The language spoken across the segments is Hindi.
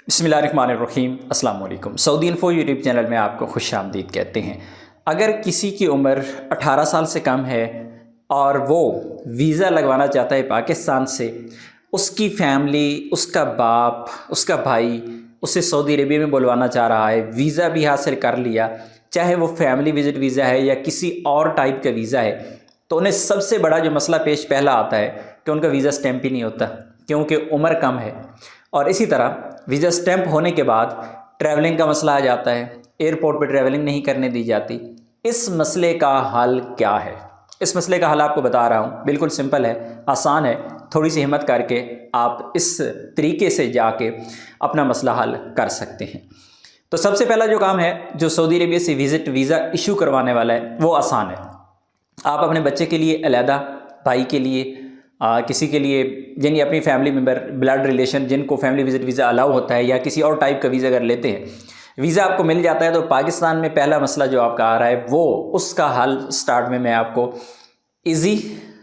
बिस्मिल्लाहिर्रहमानिर्रहीम अस्सलाम वालेकुम। सऊदी इन्फो यूट्यूब चैनल में आपको खुशामदीद कहते हैं। अगर किसी की उम्र 18 साल से कम है और वो वीज़ा लगवाना चाहता है पाकिस्तान से, उसकी फैमिली, उसका बाप, उसका भाई उसे सऊदी अरेबिया में बुलवाना चाह रहा है, वीज़ा भी हासिल कर लिया, चाहे वो फैमिली विज़िट वीज़ा है या किसी और टाइप का वीज़ा है, तो उन्हें सबसे बड़ा जो मसला पेश पहला आता है कि उनका वीज़ा स्टैंप ही नहीं होता क्योंकि उम्र कम है। और इसी तरह वीज़ा स्टैंप होने के बाद ट्रैवलिंग का मसला आ जाता है, एयरपोर्ट पर ट्रैवलिंग नहीं करने दी जाती। इस मसले का हल क्या है? इस मसले का हल आपको बता रहा हूँ, बिल्कुल सिंपल है, आसान है। थोड़ी सी हिम्मत करके आप इस तरीके से जाके अपना मसला हल कर सकते हैं। तो सबसे पहला जो काम है, जो सऊदी अरेबिया से विज़िट वीज़ा इशू करवाने वाला है, वो आसान है। आप अपने बच्चे के लिए अलहदा, भाई के लिए, किसी के लिए, यानी अपनी फैमिली मेम्बर, ब्लड रिलेशन जिनको फैमिली विज़िट वीज़ा अलाउ होता है, या किसी और टाइप का वीज़ा अगर लेते हैं, वीज़ा आपको मिल जाता है, तो पाकिस्तान में पहला मसला जो आपका आ रहा है वो उसका हल स्टार्ट में मैं आपको इजी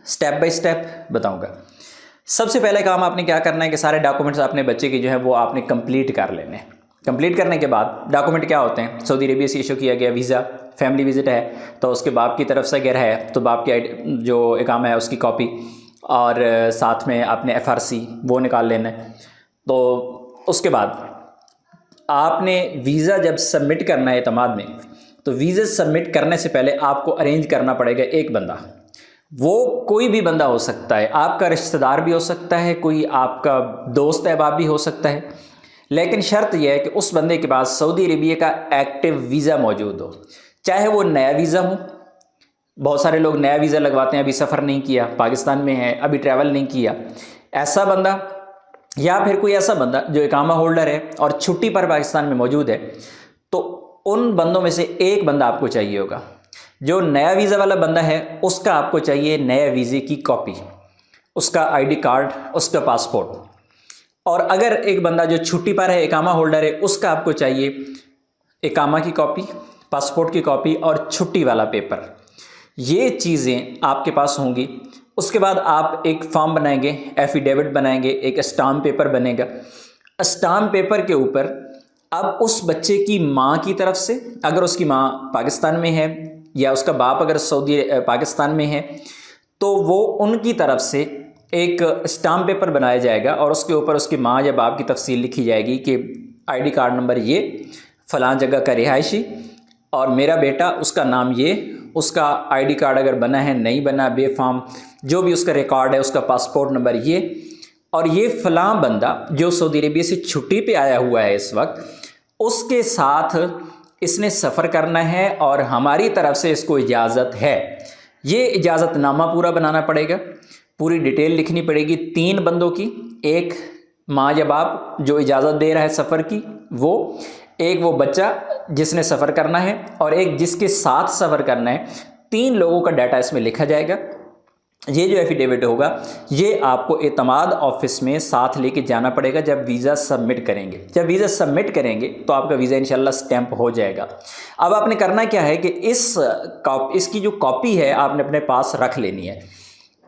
स्टेप बाय स्टेप बताऊंगा। सबसे पहले काम आपने क्या करना है कि सारे डॉक्यूमेंट्स अपने बच्चे के जो है वो आपने कंप्लीट कर लेने हैं। कंप्लीट करने के बाद डॉक्यूमेंट क्या होते हैं? सऊदी अरेबिया से इशू किया गया वीज़ा, फैमिली विज़िट है तो उसके बाप की तरफ से अगर है तो बाप की जो इकामा है उसकी कॉपी, और साथ में आपने FRC वो निकाल लेना है। तो उसके बाद आपने वीज़ा जब सबमिट करना है एतमाद में, तो वीज़ा सबमिट करने से पहले आपको अरेंज करना पड़ेगा एक बंदा। वो कोई भी बंदा हो सकता है, आपका रिश्तेदार भी हो सकता है, कोई आपका दोस्त अहबाब भी हो सकता है, लेकिन शर्त यह है कि उस बंदे के पास सऊदी अरेबिया का एक्टिव वीज़ा मौजूद हो। चाहे वो नया वीज़ा हो, बहुत सारे लोग नया वीज़ा लगवाते हैं, अभी सफ़र नहीं किया, पाकिस्तान में है, अभी ट्रैवल नहीं किया, ऐसा बंदा, या फिर कोई ऐसा बंदा जो इकामा होल्डर है और छुट्टी पर पाकिस्तान में मौजूद है। तो उन बंदों में से एक बंदा आपको चाहिए होगा। जो नया वीज़ा वाला बंदा है उसका आपको चाहिए नए वीज़े की कॉपी, उसका ID कार्ड, उसका पासपोर्ट। और अगर एक बंदा जो छुट्टी पर है, इकामा होल्डर है, उसका आपको चाहिए इकामा की कॉपी, पासपोर्ट की कॉपी और छुट्टी वाला पेपर। ये चीज़ें आपके पास होंगी। उसके बाद आप एक फॉर्म बनाएंगे, एफिडेविट बनाएंगे, एक स्टाम्प पेपर बनेगा। स्टाम्प पेपर के ऊपर अब उस बच्चे की माँ की तरफ से, अगर उसकी माँ पाकिस्तान में है या उसका बाप अगर सऊदी पाकिस्तान में है, तो वो उनकी तरफ से एक स्टाम्प पेपर बनाया जाएगा और उसके ऊपर उसकी माँ या बाप की तफसील लिखी जाएगी कि ID कार्ड नंबर ये, फ़लाँ जगह का रिहायशी, और मेरा बेटा, उसका नाम ये, उसका ID कार्ड अगर बना है, नहीं बना, बेफार्म, जो भी उसका रिकॉर्ड है, उसका पासपोर्ट नंबर ये, और ये फ़लाँ बंदा जो सऊदी अरेबिया से छुट्टी पे आया हुआ है इस वक्त, उसके साथ इसने सफ़र करना है और हमारी तरफ से इसको इजाज़त है। ये इजाज़तनामा पूरा बनाना पड़ेगा, पूरी डिटेल लिखनी पड़ेगी 3 बंदों की, एक माँ या बाप जो इजाज़त दे रहा है सफ़र की वो, एक वो बच्चा जिसने सफ़र करना है, और एक जिसके साथ सफ़र करना है। 3 लोगों का डाटा इसमें लिखा जाएगा। ये जो एफिडेविट होगा ये आपको एतमाद ऑफिस में साथ लेके जाना पड़ेगा जब वीज़ा सबमिट करेंगे। जब वीज़ा सबमिट करेंगे तो आपका वीज़ा इंशाल्लाह स्टैंप हो जाएगा। अब आपने करना क्या है कि इसकी जो कॉपी है आपने अपने पास रख लेनी है,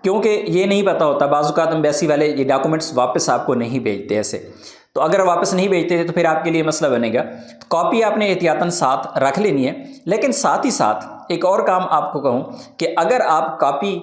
क्योंकि ये नहीं पता होता, बाज़ औक़ात एम्बेसी वाले ये डॉक्यूमेंट्स वापस आपको नहीं भेजते ऐसे। तो अगर वापस नहीं भेजते थे तो फिर आपके लिए मसला बनेगा। तो कॉपी आपने एहतियातन साथ रख लेनी है। लेकिन साथ ही साथ एक और काम आपको कहूँ कि अगर आप कॉपी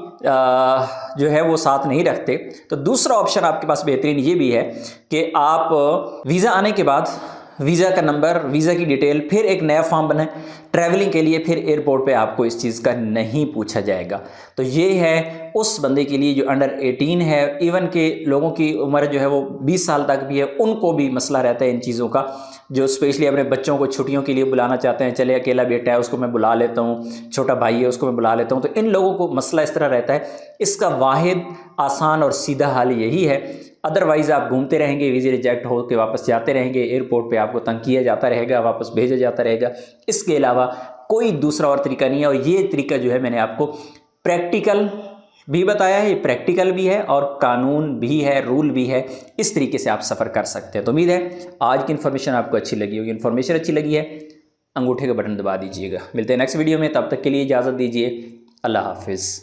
जो है वो साथ नहीं रखते, तो दूसरा ऑप्शन आपके पास बेहतरीन ये भी है कि आप वीज़ा आने के बाद वीज़ा का नंबर, वीज़ा की डिटेल, फिर एक नया फॉर्म बनाएं ट्रैवलिंग के लिए, फिर एयरपोर्ट पे आपको इस चीज़ का नहीं पूछा जाएगा। तो ये है उस बंदे के लिए जो अंडर 18 है, इवन के लोगों की उम्र जो है वो 20 साल तक भी है, उनको भी मसला रहता है इन चीज़ों का, जो स्पेशली अपने बच्चों को छुट्टियों के लिए बुलाना चाहते हैं। चले अकेला बेटा है उसको मैं बुला लेता हूँ, छोटा भाई है उसको मैं बुला लेता हूँ, तो इन लोगों को मसला इस तरह रहता है। इसका वाहिद आसान और सीधा हल यही है, अदरवाइज़ आप घूमते रहेंगे, वीज़े रिजेक्ट हो के वापस जाते रहेंगे, एयरपोर्ट पे आपको तंग किया जाता रहेगा, वापस भेजा जाता रहेगा। इसके अलावा कोई दूसरा और तरीका नहीं है। और ये तरीका जो है मैंने आपको प्रैक्टिकल भी बताया है, प्रैक्टिकल भी है और कानून भी है, रूल भी है। इस तरीके से आप सफ़र कर सकते हैं। तो उम्मीद है आज की इन्फॉर्मेशन आपको अच्छी लगी होगी। इन्फॉर्मेशन अच्छी लगी है, अंगूठे का बटन दबा दीजिएगा। मिलते हैं नेक्स्ट वीडियो में, तब तक के लिए इजाज़त दीजिए। अल्लाह हाफिज़।